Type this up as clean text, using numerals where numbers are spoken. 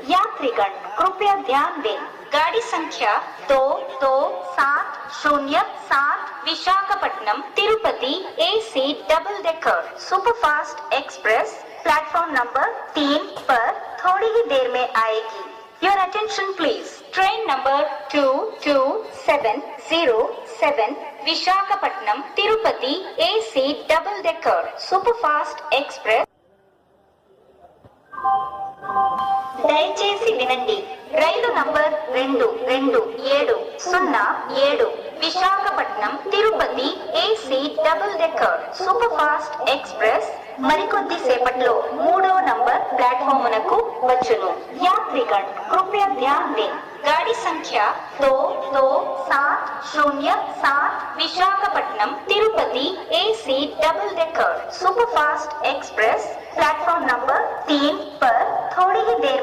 यात्रीगण कृपया ध्यान दें, गाड़ी संख्या 227007 Visakhapatnam Tirupati AC double decker superfast express platform number 3 पर थोड़ी ही देर में आएगी। Your attention please. Train number 22707 Visakhapatnam Tirupati AC double decker superfast express దయచేసి వినండి, రైలు number 2270 Visakhapatnam Tirupati AC double decker superfast express మరికొద్ది సేపట్లో 3వ నంబర్ ప్లాట్ఫామునకు వచ్చును। యాత్రిగण कृपया ध्यान दें, गाड़ी संख्या 227007 Visakhapatnam Tirupati AC double decker superfast express platform number 3 पर थोड़ी ही देर में